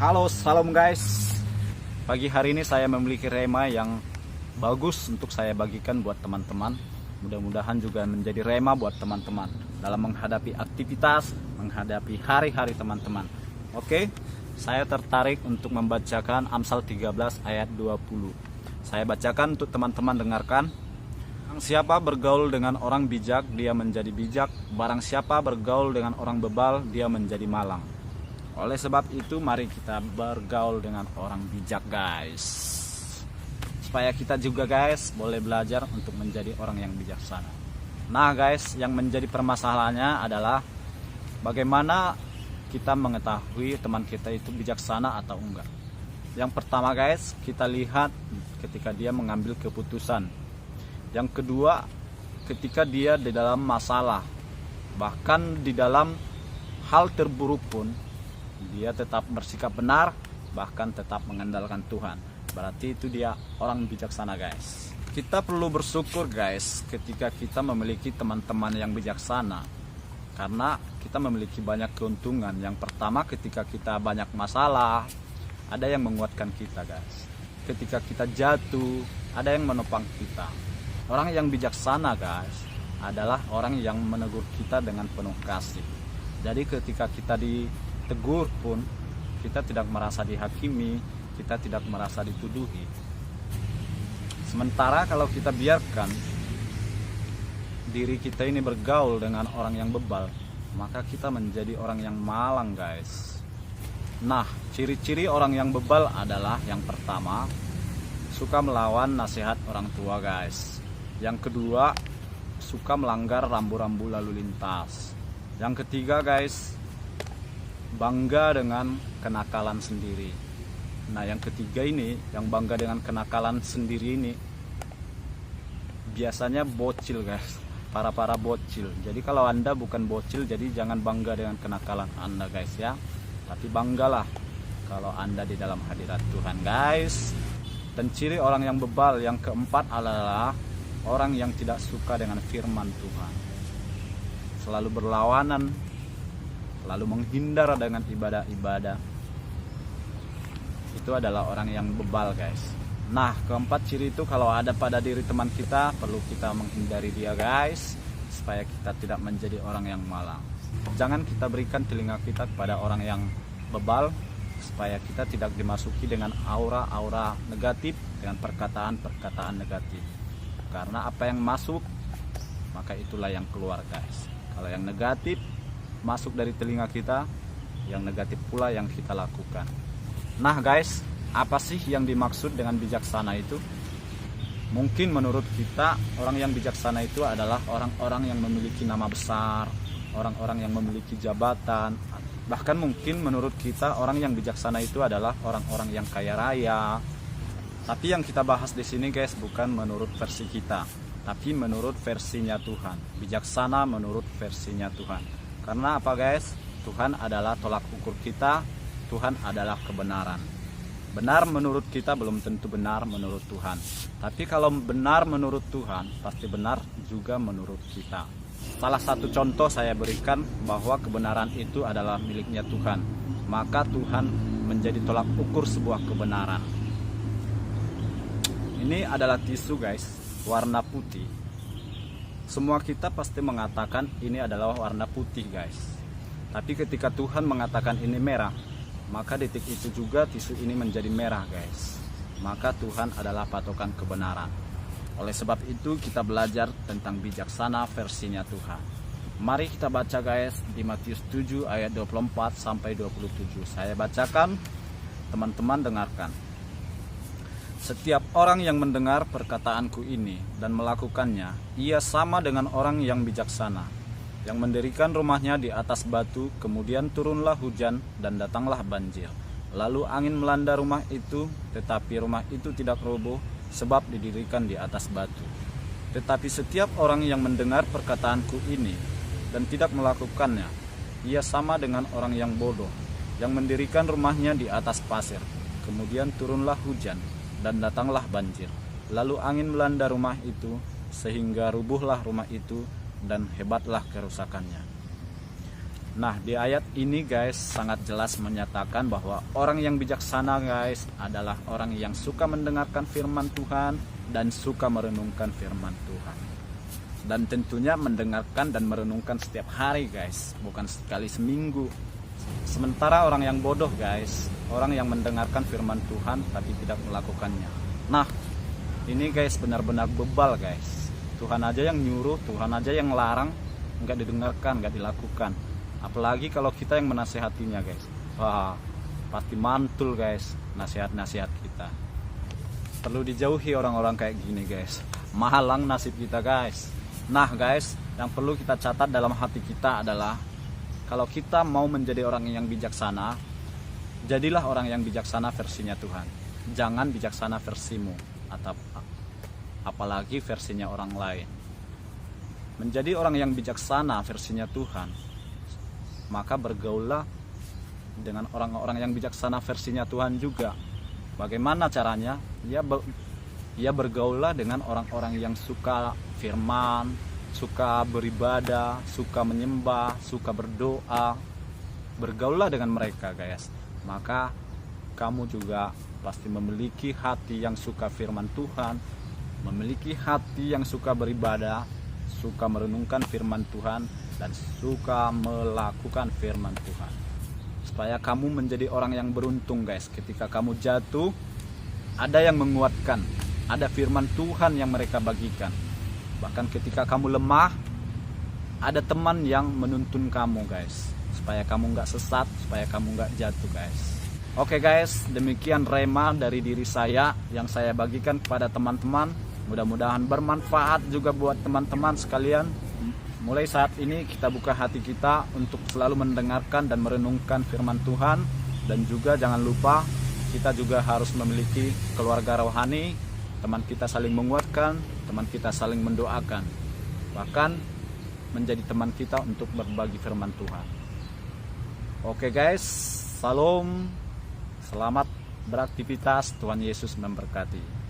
Halo, salam guys. Pagi hari ini saya memiliki rema yang bagus untuk saya bagikan buat teman-teman. Mudah-mudahan juga menjadi rema buat teman-teman dalam menghadapi aktivitas, menghadapi hari-hari teman-teman. Oke, saya tertarik untuk membacakan Amsal 13 ayat 20. Saya bacakan untuk teman-teman dengarkan. Barang siapa bergaul dengan orang bijak, dia menjadi bijak. Barang siapa bergaul dengan orang bebal, dia menjadi malang. Oleh sebab itu, mari kita bergaul dengan orang bijak, guys. Supaya kita juga, guys, boleh belajar untuk menjadi orang yang bijaksana. Nah, guys, yang menjadi permasalahannya adalah bagaimana kita mengetahui teman kita itu bijaksana atau enggak. Yang pertama, guys, kita lihat ketika dia mengambil keputusan. Yang kedua, ketika dia di dalam masalah, bahkan di dalam hal terburuk pun dia tetap bersikap benar, bahkan tetap mengandalkan Tuhan. Berarti itu dia orang bijaksana, guys. Kita perlu bersyukur, guys, ketika kita memiliki teman-teman yang bijaksana, karena kita memiliki banyak keuntungan. Yang pertama, ketika kita banyak masalah, ada yang menguatkan kita, guys. Ketika kita jatuh, ada yang menopang kita. Orang yang bijaksana, guys, adalah orang yang menegur kita dengan penuh kasih. Jadi ketika kita ditegur pun, kita tidak merasa dihakimi, kita tidak merasa dituduhi. Sementara kalau kita biarkan diri kita ini bergaul dengan orang yang bebal, maka kita menjadi orang yang malang, guys. Nah, ciri-ciri orang yang bebal adalah yang pertama, suka melawan nasihat orang tua, guys. Yang kedua, suka melanggar rambu-rambu lalu lintas. Yang ketiga, guys, bangga dengan kenakalan sendiri. Nah, yang ketiga ini, yang bangga dengan kenakalan sendiri ini, biasanya bocil, guys. Para bocil. Jadi kalau Anda bukan bocil, jadi jangan bangga dengan kenakalan Anda, guys, ya. Tapi banggalah kalau Anda di dalam hadirat Tuhan, guys. Dan ciri orang yang bebal yang keempat adalah orang yang tidak suka dengan firman Tuhan. Selalu berlawanan, lalu menghindar dengan ibadah-ibadah. Itu adalah orang yang bebal, guys. Nah, keempat ciri itu kalau ada pada diri teman kita, perlu kita menghindari dia, guys, supaya kita tidak menjadi orang yang malang. Jangan kita berikan telinga kita kepada orang yang bebal, supaya kita tidak dimasuki dengan aura-aura negatif, dengan perkataan-perkataan negatif. Karena apa yang masuk, maka itulah yang keluar, guys. Kalau yang negatif masuk dari telinga kita, yang negatif pula yang kita lakukan. Nah, guys, apa sih yang dimaksud dengan bijaksana itu? Mungkin menurut kita, orang yang bijaksana itu adalah orang-orang yang memiliki nama besar, orang-orang yang memiliki jabatan. Bahkan mungkin menurut kita, orang yang bijaksana itu adalah orang-orang yang kaya raya. Tapi yang kita bahas di sini, guys, bukan menurut versi kita, tapi menurut versinya Tuhan. Bijaksana menurut versinya Tuhan. Karena apa, guys? Tuhan adalah tolak ukur kita, Tuhan adalah kebenaran. Benar menurut kita belum tentu benar menurut Tuhan. Tapi kalau benar menurut Tuhan, pasti benar juga menurut kita. Salah satu contoh saya berikan bahwa kebenaran itu adalah miliknya Tuhan. Maka Tuhan menjadi tolak ukur sebuah kebenaran. Ini adalah tisu, guys, warna putih. Semua kita pasti mengatakan ini adalah warna putih, guys. Tapi ketika Tuhan mengatakan ini merah, maka detik itu juga tisu ini menjadi merah, guys. Maka Tuhan adalah patokan kebenaran. Oleh sebab itu kita belajar tentang bijaksana versinya Tuhan. Mari kita baca, guys, di Matius 7 ayat 24 sampai 27. Saya bacakan, teman-teman dengarkan. Setiap orang yang mendengar perkataanku ini dan melakukannya, ia sama dengan orang yang bijaksana, yang mendirikan rumahnya di atas batu, kemudian turunlah hujan dan datanglah banjir. Lalu angin melanda rumah itu, tetapi rumah itu tidak roboh, sebab didirikan di atas batu. Tetapi setiap orang yang mendengar perkataanku ini dan tidak melakukannya, ia sama dengan orang yang bodoh, yang mendirikan rumahnya di atas pasir, kemudian turunlah hujan dan datanglah banjir. Lalu angin melanda rumah itu, sehingga rubuhlah rumah itu, dan hebatlah kerusakannya. Nah, di ayat ini guys sangat jelas menyatakan bahwa orang yang bijaksana guys adalah orang yang suka mendengarkan firman Tuhan dan suka merenungkan firman Tuhan. Dan tentunya mendengarkan dan merenungkan setiap hari guys, bukan sekali seminggu. Sementara orang yang bodoh guys, orang yang mendengarkan firman Tuhan tapi tidak melakukannya. Nah, ini guys benar-benar bebal guys. Tuhan aja yang nyuruh, Tuhan aja yang larang, nggak didengarkan, nggak dilakukan. Apalagi kalau kita yang menasehatinya guys. Wah, pasti mantul guys nasihat-nasihat kita. Perlu dijauhi orang-orang kayak gini guys. Mahalang nasib kita guys. Nah guys, yang perlu kita catat dalam hati kita adalah kalau kita mau menjadi orang yang bijaksana, jadilah orang yang bijaksana versinya Tuhan. Jangan bijaksana versimu atau apalagi versinya orang lain. Menjadi orang yang bijaksana versinya Tuhan, maka bergaullah dengan orang-orang yang bijaksana versinya Tuhan juga. Bagaimana caranya? Ya bergaullah dengan orang-orang yang suka firman, suka beribadah, suka menyembah, suka berdoa. Bergaullah dengan mereka guys. Maka kamu juga pasti memiliki hati yang suka firman Tuhan, memiliki hati yang suka beribadah, suka merenungkan firman Tuhan, dan suka melakukan firman Tuhan. Supaya kamu menjadi orang yang beruntung guys. Ketika kamu jatuh, ada yang menguatkan, ada firman Tuhan yang mereka bagikan. Bahkan ketika kamu lemah, ada teman yang menuntun kamu guys, supaya kamu nggak sesat, supaya kamu nggak jatuh guys. Oke guys, demikian rema dari diri saya yang saya bagikan kepada teman-teman. Mudah-mudahan bermanfaat juga buat teman-teman sekalian. Mulai saat ini kita buka hati kita untuk selalu mendengarkan dan merenungkan firman Tuhan. Dan juga jangan lupa kita juga harus memiliki keluarga rohani. Teman kita saling menguatkan, teman kita saling mendoakan. Bahkan menjadi teman kita untuk berbagi firman Tuhan. Oke guys, salam. Selamat beraktivitas, Tuhan Yesus memberkati.